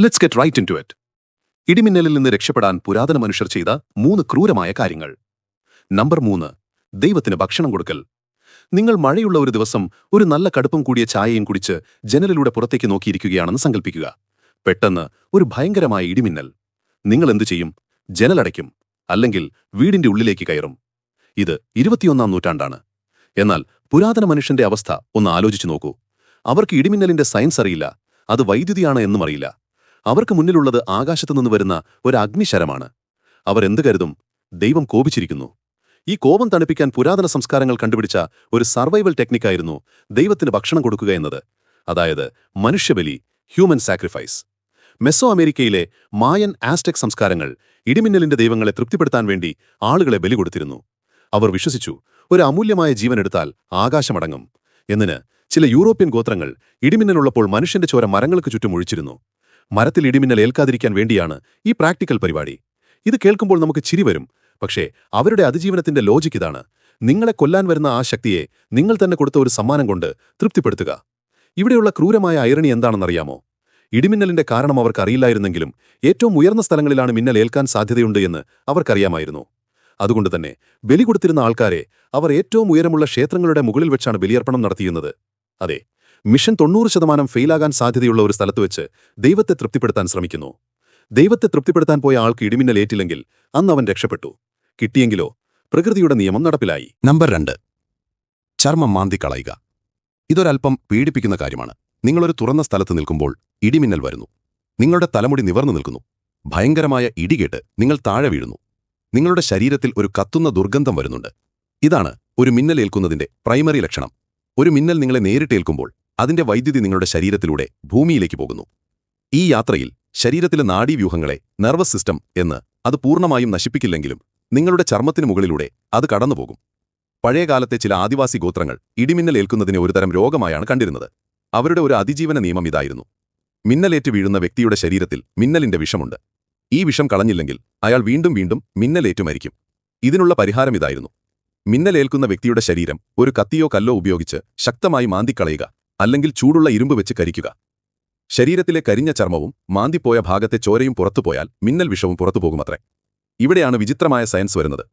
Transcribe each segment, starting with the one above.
Let's get right into it. ഇടിമിന്നലിൽ നിന്ന് രക്ഷപ്പെടാൻ പുരാതന മനുഷ്യർ ചെയ്ത 3 ക്രൂരമായ കാര്യങ്ങൾ. നമ്പർ 3, ദൈവത്തിന് ഭക്ഷണം കൊടുക്കൽ. നിങ്ങൾ മഴയുള്ള ഒരു ദിവസം ഒരു നല്ല കടുപ്പം കൂടിയ ചായയും കുടിച്ച് ജനലിലൂടെ പുറത്തേക്ക് നോക്കിയിരിക്കുകയാണെന്ന് സങ്കല്പിക്കുക. പെട്ടെന്ന് ഒരു ഭയങ്കരമായ ഇടിമിന്നൽ. നിങ്ങൾ എന്തു ചെയ്യും? ജനലടയ്ക്കും, അല്ലെങ്കിൽ വീടിന്റെ ഉള്ളിലേക്ക് കയറും. ഇത് 21-ാം നൂറ്റാണ്ടാണ്. എന്നാൽ പുരാതന മനുഷ്യന്റെ അവസ്ഥ ഒന്ന് ആലോചിച്ചു നോക്കൂ. അവർക്ക് ഇടിമിന്നലിന്റെ സയൻസ് അറിയില്ല, അത് വൈദ്യുതിയാണ് എന്നും അറിയില്ല. അവർക്ക് മുന്നിലുള്ളത് ആകാശത്തുനിന്ന് വരുന്ന ഒരു അഗ്നിശരമാണ്. അവർ എന്ത് കരുതും? ദൈവം കോപിച്ചിരിക്കുന്നു. ഈ കോപം തണുപ്പിക്കാൻ പുരാതന സംസ്കാരങ്ങൾ കണ്ടുപിടിച്ച ഒരു സർവൈവൽ ടെക്നിക്കായിരുന്നു ദൈവത്തിന് ഭക്ഷണം കൊടുക്കുക എന്നത്. അതായത് മനുഷ്യബലി, ഹ്യൂമൻ സാക്രിഫൈസ്. മെസോ അമേരിക്കയിലെ മായൻ ആസ്ടെക് സംസ്കാരങ്ങൾ ഇടിമിന്നലിന്റെ ദൈവങ്ങളെ തൃപ്തിപ്പെടുത്താൻ വേണ്ടി ആളുകളെ ബലി കൊടുത്തിരുന്നു. അവർ വിശ്വസിച്ചു, ഒരു അമൂല്യമായ ജീവനെടുത്താൽ ആകാശമടങ്ങും എന്നിന്. ചില യൂറോപ്യൻ ഗോത്രങ്ങൾ ഇടിമിന്നലുള്ളപ്പോൾ മനുഷ്യന്റെ ചോര മരങ്ങൾക്ക് ചുറ്റും ഒഴിച്ചിരുന്നു. മരത്തിൽ ഇടിമിന്നൽ ഏൽക്കാതിരിക്കാൻ വേണ്ടിയാണ് ഈ പ്രാക്ടിക്കൽ പരിപാടി. ഇത് കേൾക്കുമ്പോൾ നമുക്ക് ചിരി വരും. പക്ഷേ അവരുടെ അതിജീവനത്തിന്റെ ലോജിക് ഇതാണ്: നിങ്ങളെ കൊല്ലാൻ വരുന്ന ആ ശക്തിയെ നിങ്ങൾ തന്നെ കൊടുത്ത ഒരു സമ്മാനം കൊണ്ട് തൃപ്തിപ്പെടുത്തുക. ഇവിടെയുള്ള ക്രൂരമായ ഐറണി എന്താണെന്നറിയാമോ? ഇടിമിന്നലിന്റെ കാരണം അവർക്കറിയില്ലായിരുന്നെങ്കിലും ഏറ്റവും ഉയർന്ന സ്ഥലങ്ങളിലാണ് മിന്നൽ ഏൽക്കാൻ സാധ്യതയുണ്ട് എന്ന് അവർക്കറിയാമായിരുന്നു. അതുകൊണ്ട് തന്നെ ബലി കൊടുത്തിരുന്ന ആൾക്കാരെ അവർ ഏറ്റവും ഉയരമുള്ള ക്ഷേത്രങ്ങളുടെ മുകളിൽ വെച്ചാണ് ബലിയർപ്പണം നടത്തിയിരുന്നത്. അതെ, മിഷൻ 90% ഫെയിലാകാൻ സാധ്യതയുള്ള ഒരു സ്ഥലത്ത് വെച്ച് ദൈവത്തെ തൃപ്തിപ്പെടുത്താൻ ശ്രമിക്കുന്നു. ദൈവത്തെ തൃപ്തിപ്പെടുത്താൻ പോയ ആൾക്ക് ഇടിമിന്നൽ ഏറ്റില്ലെങ്കിൽ അന്ന് അവൻ രക്ഷപ്പെട്ടു. കിട്ടിയെങ്കിലോ പ്രകൃതിയുടെ നിയമം നടപ്പിലായി. നമ്പർ 2, ചർമ്മം മാന്തിക്കളയുക. ഇതൊരൽപ്പം പീഡിപ്പിക്കുന്ന കാര്യമാണ്. നിങ്ങളൊരു തുറന്ന സ്ഥലത്ത് നിൽക്കുമ്പോൾ ഇടിമിന്നൽ വരുന്നു. നിങ്ങളുടെ തലമുടി നിവർന്നു നിൽക്കുന്നു. ഭയങ്കരമായ ഇടികേട്ട് നിങ്ങൾ താഴെ വീഴുന്നു. നിങ്ങളുടെ ശരീരത്തിൽ ഒരു കത്തുന്ന ദുർഗന്ധം വരുന്നുണ്ട്. ഇതാണ് ഒരു മിന്നലേൽക്കുന്നതിന്റെ പ്രൈമറി ലക്ഷണം. ഒരു മിന്നൽ നിങ്ങളെ നേരിട്ടേൽക്കുമ്പോൾ അതിന്റെ വൈദ്യുതി നിങ്ങളുടെ ശരീരത്തിലൂടെ ഭൂമിയിലേക്ക് പോകുന്നു. ഈ യാത്രയിൽ ശരീരത്തിലെ നാഡീവ്യൂഹങ്ങളെ, നെർവസ് സിസ്റ്റം എന്ന് അത് പൂർണ്ണമായും നശിപ്പിക്കില്ലെങ്കിലും നിങ്ങളുടെ ചർമ്മത്തിനു മുകളിലൂടെ അത് കടന്നുപോകും. പഴയകാലത്തെ ചില ആദിവാസി ഗോത്രങ്ങൾ ഇടിമിന്നൽ ഏൽക്കുന്നതിനെ ഒരുതരം രോഗമായാണ് കണ്ടിരുന്നത്. അവരുടെ ഒരു അതിജീവന നിയമം ഇതായിരുന്നു: മിന്നലേറ്റ് വീഴുന്ന വ്യക്തിയുടെ ശരീരത്തിൽ മിന്നലിന്റെ വിഷമുണ്ട്. ഈ വിഷം കളഞ്ഞില്ലെങ്കിൽ അയാൾ വീണ്ടും വീണ്ടും മിന്നലേറ്റു മരിക്കും. ഇതിനുള്ള പരിഹാരം ഇതായിരുന്നു: മിന്നലേൽക്കുന്ന വ്യക്തിയുടെ ശരീരം ഒരു കത്തിയോ കല്ലോ ഉപയോഗിച്ച് ശക്തമായി മാന്തിക്കളയുക, അല്ലെങ്കിൽ ചൂടുള്ള ഇരുമ്പ് വെച്ച് കരിക്കുക. ശരീരത്തിലെ കരിഞ്ഞ ചർമ്മവും മാന്തിപ്പോയ ഭാഗത്തെ ചോരയും പുറത്തുപോയാൽ മിന്നൽ വിഷവും പുറത്തുപോകുമത്രേ. ഇവിടെയാണ് വിചിത്രമായ സയൻസ് വരുന്നത്.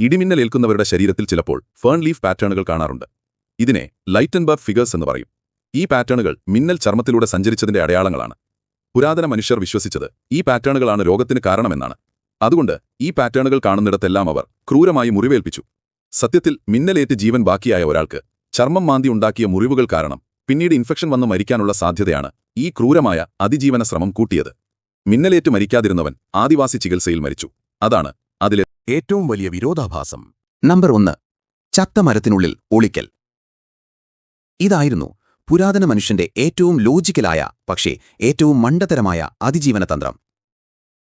ഇടിമിന്നലേൽക്കുന്നവരുടെ ശരീരത്തിൽ ചിലപ്പോൾ ഫേൺ ലീഫ് പാറ്റേണുകൾ കാണാറുണ്ട്. ഇതിനെ ലൈറ്റൻബർഗ് ഫിഗേഴ്സ് എന്ന് പറയും. ഈ പാറ്റേണുകൾ മിന്നൽ ചർമ്മത്തിലൂടെ സഞ്ചരിച്ചതിന്റെ അടയാളങ്ങളാണ്. പുരാതന മനുഷ്യർ വിശ്വസിച്ചത് ഈ പാറ്റേണുകളാണ് രോഗത്തിന് കാരണമെന്നാണ്. അതുകൊണ്ട് ഈ പാറ്റേണുകൾ കാണുന്നിടത്തെല്ലാം അവർ ക്രൂരമായി മുറിവേൽപ്പിച്ചു. സത്യത്തിൽ മിന്നലേറ്റ് ജീവൻ ബാക്കിയായ ഒരാൾക്ക് ചർമ്മം മാന്തി ഉണ്ടാക്കിയ മുറിവുകൾ കാരണം പിന്നീട് ഇൻഫെക്ഷൻ വന്ന് മരിക്കാനുള്ള സാധ്യതയാണ് ഈ ക്രൂരമായ അതിജീവന ശ്രമം കൂട്ടിയത്. മിന്നലേറ്റ് മരിക്കാതിരുന്നവൻ ആദിവാസി ചികിത്സയിൽ മരിച്ചു. അതാണ് അതിലെ ഏറ്റവും വലിയ വിരോധാഭാസം. നമ്പർ 1, ചത്ത മരത്തിനുള്ളിൽ ഒളിക്കൽ. ഇതായിരുന്നു പുരാതന മനുഷ്യന്റെ ഏറ്റവും ലോജിക്കലായ, പക്ഷേ ഏറ്റവും മണ്ടത്തരമായ അതിജീവന തന്ത്രം.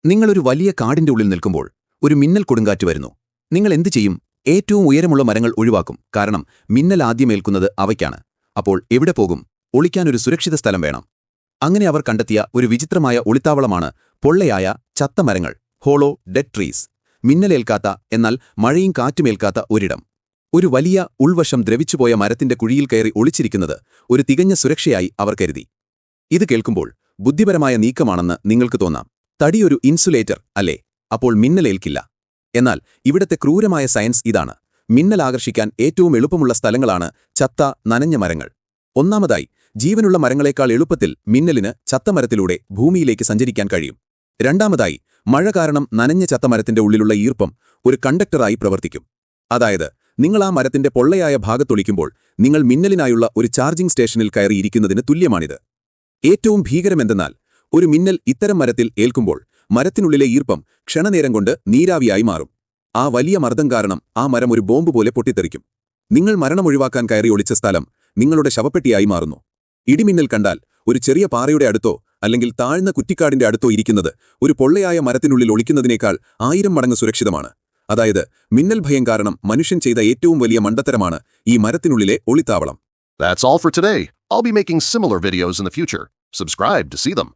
നിങ്ങളൊരു വലിയ കാടിന്റെ ഉള്ളിൽ നിൽക്കുമ്പോൾ ഒരു മിന്നൽ കൊടുങ്കാറ്റ് വരുന്നു. നിങ്ങൾ എന്തു ചെയ്യും? ഏറ്റവും ഉയരമുള്ള മരങ്ങൾ ഒഴിവാക്കും. കാരണം മിന്നൽ ആദ്യമേൽക്കുന്നത് അവയ്ക്കാണ്. അപ്പോൾ എവിടെ പോകും? ഒളിക്കാനൊരു സുരക്ഷിത സ്ഥലം വേണം. അങ്ങനെ അവർ കണ്ടെത്തിയ ഒരു വിചിത്രമായ ഒളിത്താവളമാണ് പൊള്ളയായ ചത്ത മരങ്ങൾ, ഹോളോ ഡെഡ് ട്രീസ്. മിന്നലേൽക്കാത്ത, എന്നാൽ മഴയും കാറ്റുമേൽക്കാത്ത ഒരിടം. ഒരു വലിയ ഉൾവശം ദ്രവിച്ചുപോയ മരത്തിന്റെ കുഴിയിൽ കയറി ഒളിച്ചിരിക്കുന്നത് ഒരു തികഞ്ഞ സുരക്ഷയായി അവർ കരുതി. ഇത് കേൾക്കുമ്പോൾ ബുദ്ധിപരമായ നീക്കമാണെന്ന് നിങ്ങൾക്ക് തോന്നാം. തടിയൊരു ഇൻസുലേറ്റർ അല്ലേ? അപ്പോൾ മിന്നലേൽക്കില്ല. എന്നാൽ ഇവിടത്തെ ക്രൂരമായ സയൻസ് ഇതാണ്: മിന്നൽ ആകർഷിക്കാൻ ഏറ്റവും എളുപ്പമുള്ള സ്ഥലങ്ങളാണ് ചത്ത, നനഞ്ഞ മരങ്ങൾ. ഒന്നാമതായി, ജീവനുള്ള മരങ്ങളെക്കാൾ എളുപ്പത്തിൽ മിന്നലിന് ചത്ത മരത്തിലൂടെ ഭൂമിയിലേക്ക് സഞ്ചരിക്കാൻ കഴിയും. രണ്ടാമതായി, മഴ കാരണം നനഞ്ഞ ചത്ത മരത്തിന്റെ ഉള്ളിലുള്ള ഈർപ്പം ഒരു കണ്ടക്ടറായി പ്രവർത്തിക്കും. അതായത് നിങ്ങൾ ആ മരത്തിന്റെ പൊള്ളയായ ഭാഗത്തൊളിക്കുമ്പോൾ നിങ്ങൾ മിന്നലിനായുള്ള ഒരു ചാർജിംഗ് സ്റ്റേഷനിൽ കയറിയിരിക്കുന്നതിന് തുല്യമാണിത്. ഏറ്റവും ഭീകരമെന്തെന്നാൽ, ഒരു മിന്നൽ ഇത്തരം മരത്തിൽ ഏൽക്കുമ്പോൾ മരത്തിനുള്ളിലെ ഈർപ്പം ക്ഷണനേരം കൊണ്ട് നീരാവിയായി മാറും. ആ വലിയ മർദ്ദം കാരണം ആ മരം ഒരു ബോംബ് പോലെ പൊട്ടിത്തെറിക്കും. നിങ്ങൾ മരണമൊഴിവാക്കാൻ കയറി ഒളിച്ച സ്ഥലം നിങ്ങളുടെ ശവപ്പെട്ടിയായി മാറുന്നു. ഇടിമിന്നൽ കണ്ടാൽ ഒരു ചെറിയ പാറയുടെ അടുത്തോ അല്ലെങ്കിൽ താഴ്ന്ന കുറ്റിക്കാടിന്റെ അടുത്തോ ഇരിക്കുന്നത് ഒരു പൊള്ളയായ മരത്തിനുള്ളിൽ ഒളിക്കുന്നതിനേക്കാൾ 1000 മടങ്ങ് സുരക്ഷിതമാണ്. അതായത് മിന്നൽ ഭയം കാരണം മനുഷ്യൻ ചെയ്ത ഏറ്റവും വലിയ മണ്ടത്തരമാണ് ഈ മരത്തിനുള്ളിലെ ഒളിത്താവളം. That's all for today. I'll be making similar videos in the future. Subscribe to see them.